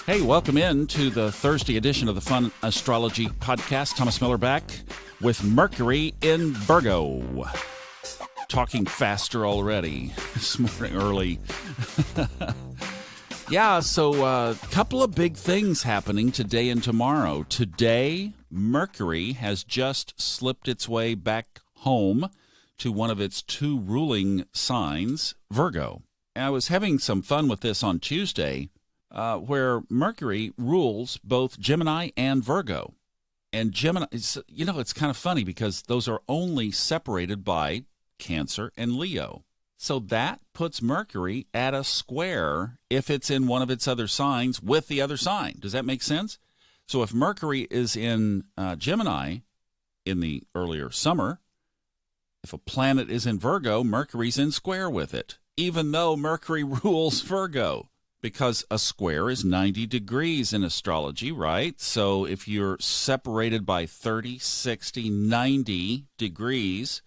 Hey, welcome in to the Thursday edition of the Fun Astrology Podcast. Thomas Miller back with Mercury in Virgo. Talking faster already this morning early. Yeah, so a couple of big things happening today and tomorrow. Today, Mercury has just slipped its way back home to one of its two ruling signs, Virgo. And I was having some fun with this on Tuesday, where Mercury rules both Gemini and Virgo. And Gemini, it's kind of funny because those are only separated by Cancer and Leo. So that puts Mercury at a square if it's in one of its other signs with the other sign. Does that make sense? So if Mercury is in Gemini in the earlier summer, if a planet is in Virgo, Mercury's in square with it, even though Mercury rules Virgo. Because a square is 90 degrees in astrology, right? So if you're separated by 30, 60, 90 degrees,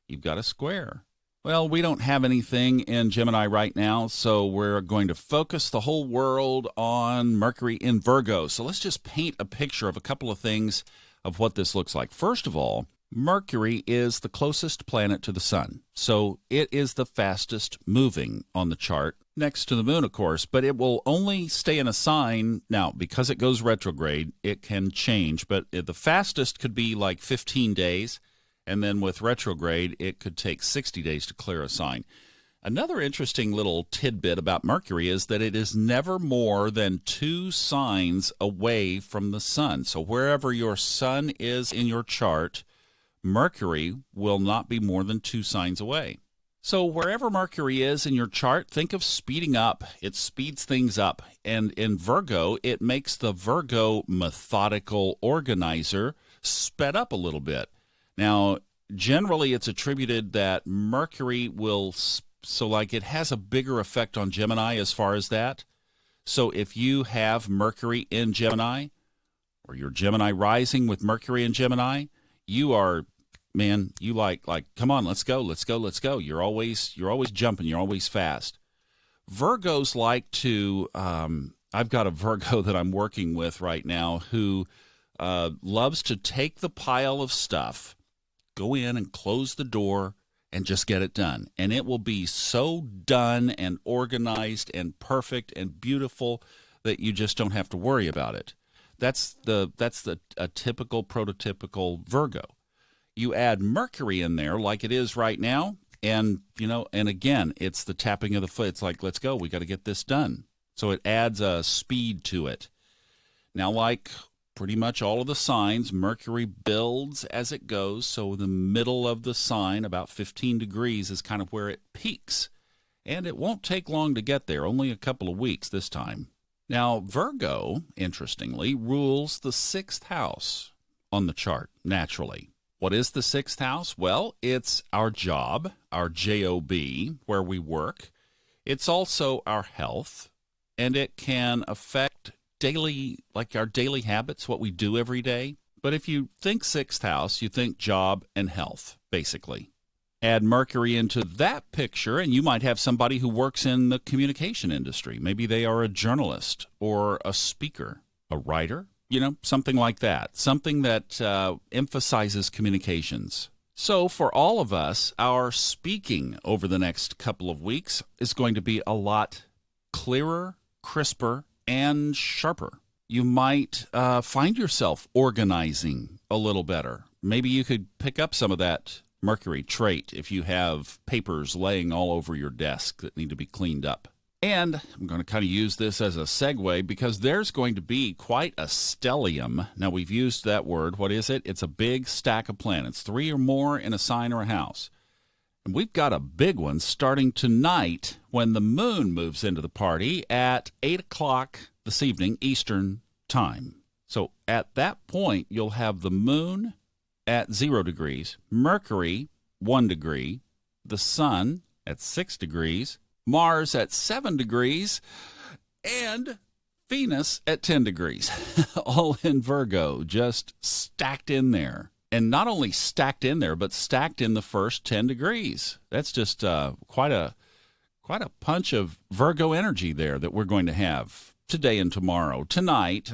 you've got a square. Well, we don't have anything in Gemini right now, so we're going to focus the whole world on Mercury in Virgo. So let's just paint a picture of a couple of things of what this looks like. First of all, Mercury is the closest planet to the sun, so it is the fastest moving on the chart, next to the moon, of course, but it will only stay in a sign. Now, because it goes retrograde, it can change, but the fastest could be like 15 days, and then with retrograde, it could take 60 days to clear a sign. Another interesting little tidbit about Mercury is that it is never more than 2 signs away from the sun. So wherever your sun is in your chart, Mercury will not be more than 2 signs away. So wherever Mercury is in your chart, think of speeding up. It speeds things up. And in Virgo, it makes the Virgo methodical organizer sped up a little bit. Now, generally, it's attributed that Mercury will, it has a bigger effect on Gemini as far as that. So if you have Mercury in Gemini, or your Gemini rising with Mercury in Gemini, you are, man, you like, come on, let's go. You're always jumping. You're always fast. Virgos like to, I've got a Virgo that I'm working with right now who loves to take the pile of stuff, go in and close the door and just get it done. And it will be so done and organized and perfect and beautiful that you just don't have to worry about it. That's a typical, prototypical Virgo. You add Mercury in there like it is right now, and again, it's the tapping of the foot. It's like, let's go, we got to get this done. So it adds a speed to it. Now, like pretty much all of the signs, Mercury builds as it goes, so the middle of the sign, about 15 degrees, is kind of where it peaks. And it won't take long to get there, only a couple of weeks this time. Now, Virgo, interestingly, rules the 6th house on the chart, naturally. What is the 6th house? Well, it's our job, our job, where we work. It's also our health, and it can affect our daily habits, what we do every day. But if you think 6th house, you think job and health, basically. Add Mercury into that picture, and you might have somebody who works in the communication industry. Maybe they are a journalist or a speaker, a writer, something like that, something that emphasizes communications. So for all of us, our speaking over the next couple of weeks is going to be a lot clearer, crisper, and sharper. You might find yourself organizing a little better. Maybe you could pick up some of that Mercury trait if you have papers laying all over your desk that need to be cleaned up. And I'm going to kind of use this as a segue because there's going to be quite a stellium. Now, we've used that word. What is it? It's a big stack of planets, 3 or more in a sign or a house. And we've got a big one starting tonight when the moon moves into the party at 8 o'clock this evening, Eastern time. So at that point, you'll have the moon at 0 degrees, Mercury 1 degree, the sun at 6 degrees, Mars at 7 degrees, and Venus at 10 degrees, all in Virgo, just stacked in there. And not only stacked in there, but stacked in the first 10 degrees. That's just quite a punch of Virgo energy there that we're going to have today and tomorrow. Tonight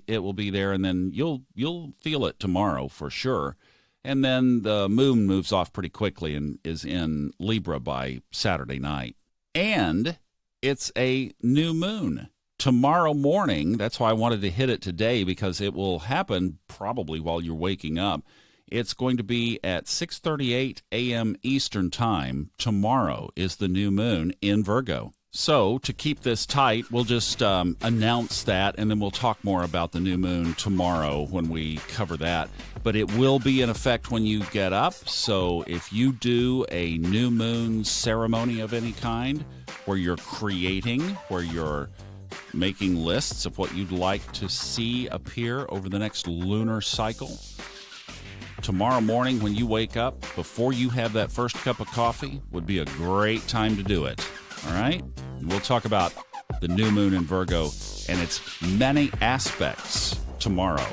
it will be there, and then you'll feel it tomorrow for sure. And then the moon moves off pretty quickly and is in Libra by Saturday night. And it's a new moon tomorrow morning. That's why I wanted to hit it today, because it will happen probably while you're waking up. It's going to be at 6:38 a.m. Eastern Time. Tomorrow is the new moon in Virgo. So to keep this tight, we'll just announce that, and then we'll talk more about the new moon tomorrow when we cover that. But it will be in effect when you get up. So if you do a new moon ceremony of any kind, where you're creating, where you're making lists of what you'd like to see appear over the next lunar cycle, tomorrow morning when you wake up, before you have that first cup of coffee, would be a great time to do it. All right? We'll talk about the new moon in Virgo and its many aspects tomorrow.